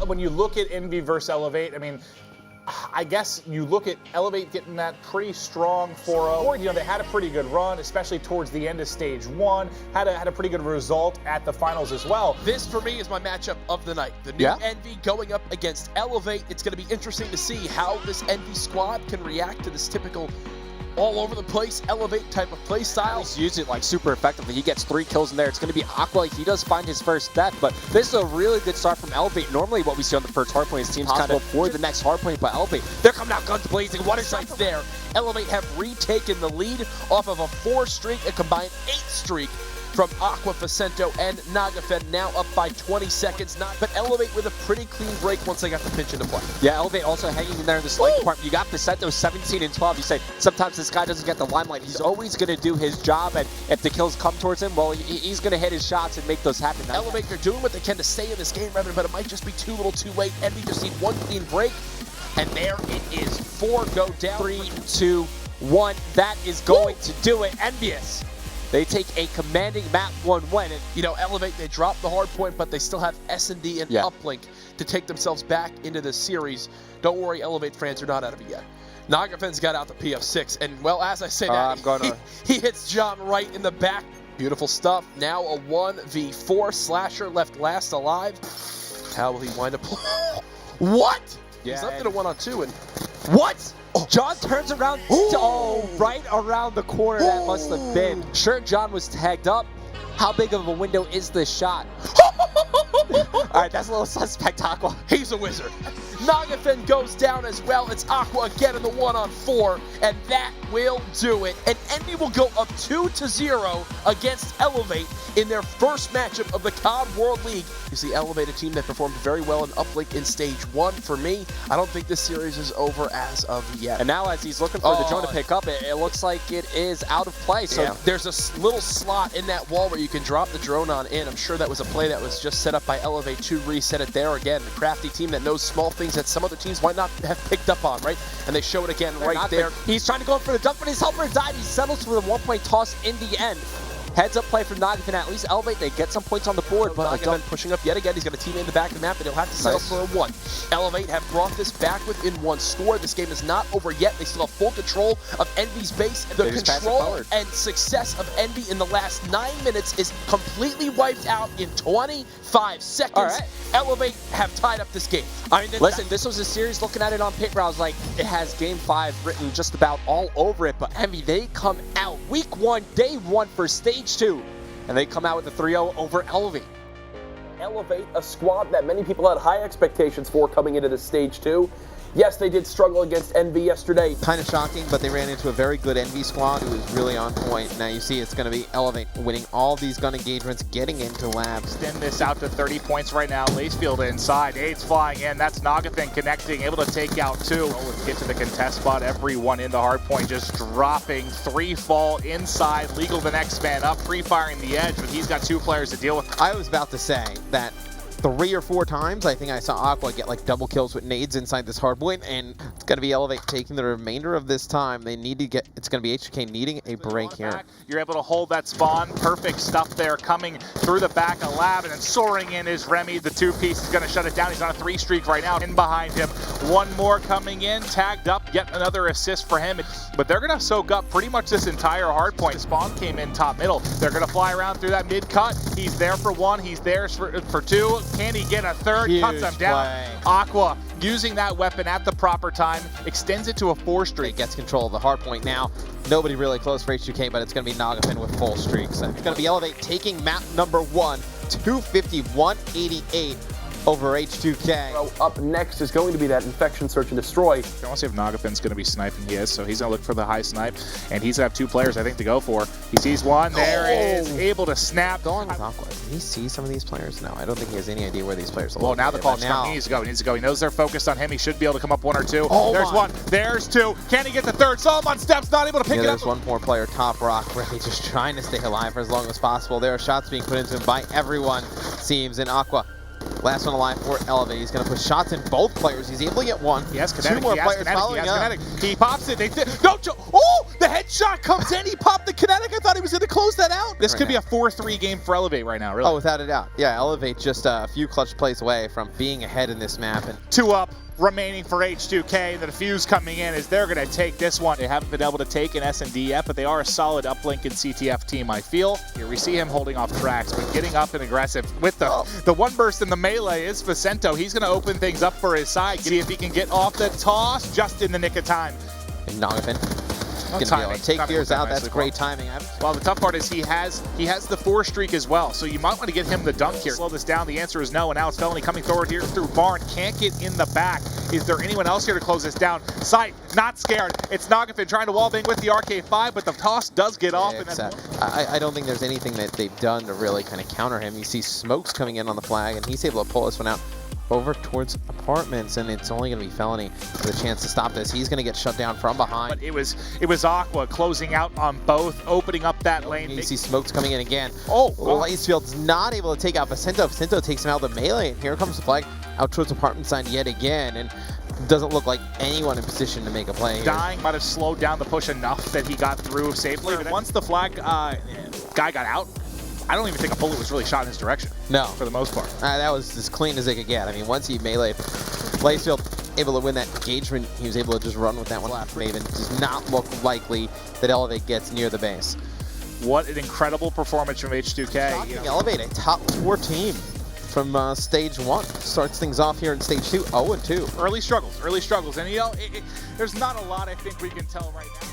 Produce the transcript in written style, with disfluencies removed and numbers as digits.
when you look at EnVy versus Elevate, I mean, I guess you look at Elevate getting that pretty strong 4-0. You know, they had a pretty good run, especially towards the end of stage 1. Had a pretty good result at the finals as well. This, for me, is my matchup of the night. The new EnVy going up against Elevate. It's going to be interesting to see how this EnVy squad can react to this typical all over the place Elevate type of play style. He's used it like super effectively. He gets 3 kills in there. It's going to be Aqua. He does find his first death, but this is a really good start from Elevate. Normally what we see on the first hardpoint is teams kind of for the next hardpoint by Elevate. They're coming out guns blazing. What is right there? Elevate have retaken the lead off of a 4 streak, a combined 8 streak from Aqua, Facento, and Nagafen, now up by 20 seconds. But Elevate with a pretty clean break once they got the pinch into play. Yeah, Elevate also hanging in there in the select department. You got Facento 17 and 12. You say, sometimes this guy doesn't get the limelight. He's always going to do his job, and if the kills come towards him, well, he's going to hit his shots and make those happen. Elevate, they're doing what they can to stay in this game, Revan, but it might just be too little too late. EnVy just need one clean break, and there it is. 4 go down. 3, 2, 1. That is going to do it. EnVyUs. They take a commanding map 1 win. And, you know, Elevate, they dropped the hard point, but they still have S&D and Uplink to take themselves back into the series. Don't worry, Elevate fans are not out of it yet. Nagafen's got out the PF6, and, well, as I say that, he hits John right in the back. Beautiful stuff. Now a 1v4 slasher left last alive. How will he wind up? What? Yeah, he's left in a 1-on-2, and what? John turns around. Right around the corner that must have been. Sure, John was tagged up. How big of a window is this shot? All right, that's a little suspect, Aqua. He's a wizard. Nagafen goes down as well. It's Aqua again in the 1-on-4, and that will do it. And EnVy will go up 2-0 against Elevate in their first matchup of the COD World League. You see, Elevate, a team that performed very well in Uplink in stage 1. For me, I don't think this series is over as of yet. And now as he's looking for the drone to pick up, it looks like it is out of play. So there's a little slot in that wall where you can drop the drone on in. I'm sure that was a play that was just set up by Elevate to reset it there again. The crafty team that knows small things that some other teams might not have picked up on, right? And they show it again right there. He's trying to go for the dunk, but his helper died. He settles for the 1-point toss in the end. Heads up play from Nagafen. At least Elevate, they get some points on the board. But Nagafen pushing up yet again. He's got a teammate in the back of the map, and he'll have to settle for a 1. Elevate have brought this back within 1 score. This game is not over yet. They still have full control of EnVy's base. The control and success of EnVy in the last 9 minutes is completely wiped out in 25 seconds. All right. Elevate have tied up this game. I mean, listen, this was a series looking at it on Pit Browse like it has Game 5 written just about all over it. But EnVy, they come out week 1, day 1 for stage 2, and they come out with a 3-0 over Elevate. Elevate, a squad that many people had high expectations for coming into this stage 2. Yes, they did struggle against EnVy yesterday. Kind of shocking, but they ran into a very good EnVy squad who was really on point. Now you see it's going to be Elevate winning all these gun engagements, getting into labs. Extend this out to 30 points right now. Lacefield inside. Aids flying in. That's Nagafen connecting, able to take out 2. Let's get to the contest spot. Everyone in the hard point just dropping. 3 fall inside. Legal the next man up. Free-firing the edge, but he's got 2 players to deal with. I was about to say that 3 or 4 times, I think I saw Aqua get like double kills with nades inside this hardpoint, and it's going to be Elevate taking the remainder of this time. They need to get, it's going to be H2K needing a break here. You're able to hold that spawn. Perfect stuff there coming through the back of Lab, and then soaring in is Remy. The 2-piece is going to shut it down. He's on a 3 streak right now. In behind him, 1 more coming in, tagged up, yet another assist for him. But they're going to soak up pretty much this entire hardpoint. The spawn came in top middle. They're going to fly around through that mid cut. He's there for 1. He's there for 2. Can he get a 3rd? Huge Cuts him down. play. Aqua using that weapon at the proper time, extends it to a 4 streak. Gets control of the hardpoint now. Nobody really close for H2K, but it's going to be Nagafen with full streaks. It's going to be Elevate taking map number 1, 250-188 over H2K. Up next is going to be that Infection Search and Destroy. I want to see if Nagafen's going to be sniping. He is, so he's going to look for the high snipe, and he's going to have 2 players, I think, to go for. He sees 1. There it is, able to snap. Going with Aqua. Can he see some of these players? No, I don't think he has any idea where these players are. Well, now the call's coming. He needs to go. He needs to go. He knows they're focused on him. He should be able to come up 1 or 2. Oh, there's 1. There's 2. Can he get the 3rd? Solomon steps, not able to pick it up. There's 1 more player, Top Rock, really just trying to stay alive for as long as possible. There are shots being put into him by everyone, seems, in Aqua. Last one alive for Elevate. He's going to put shots in both players. He's able to get one. He has kinetic. Two more he has players kinetic. following He has up. kinetic. He pops it. Oh, the headshot comes in. He popped the kinetic. I thought he was going to close that out. This could be a 4-3 game for Elevate right now, really. Oh, without a doubt. Yeah, Elevate just a few clutch plays away from being ahead in this map. And 2 up remaining for H2K. The defuse coming in as they're going to take this one. They haven't been able to take an S&D yet, but they are a solid uplink and CTF team, I feel. Here we see him holding off tracks, but getting up and aggressive with the one burst in the melee is Vicento. He's going to open things up for his side. See if he can get off the toss just in the nick of time. And Nogafin going to be able to take Fears out. That's great timing. Well, the tough part is he has the 4 streak as well, so you might want to get him the dunk here. Slow this down. The answer is no, and now it's Felony coming forward here through Barn. Can't get in the back. Is there anyone else here to close this down? Sight, not scared. It's Nogafin trying to wallbang with the RK5, but the toss does get off. And then I don't think there's anything that they've done to really kind of counter him. You see Smokes coming in on the flag, and he's able to pull this one out over towards apartments, and it's only going to be Felony with a chance to stop this. He's going to get shut down from behind. But it was Aqua closing out on both, opening up that lane. You see Smokes coming in again. Oh, Lacefield's not able to take out Vicento. Vicento takes him out of the melee, and here comes the flag out towards apartment side yet again, and doesn't look like anyone in position to make a play here. Dying might have slowed down the push enough that he got through safely. But once the flag guy got out, I don't even think a bullet was really shot in his direction. No. For the most part. That was as clean as they could get. I mean, once he meleeed, Lacefield able to win that engagement, he was able to just run with that one left. Maven does not look likely that Elevate gets near the base. What an incredible performance from H2K. Elevate, a top 4 team from stage 1. Starts things off here in stage 2, 0-2. Early struggles, and you know, there's not a lot I think we can tell right now.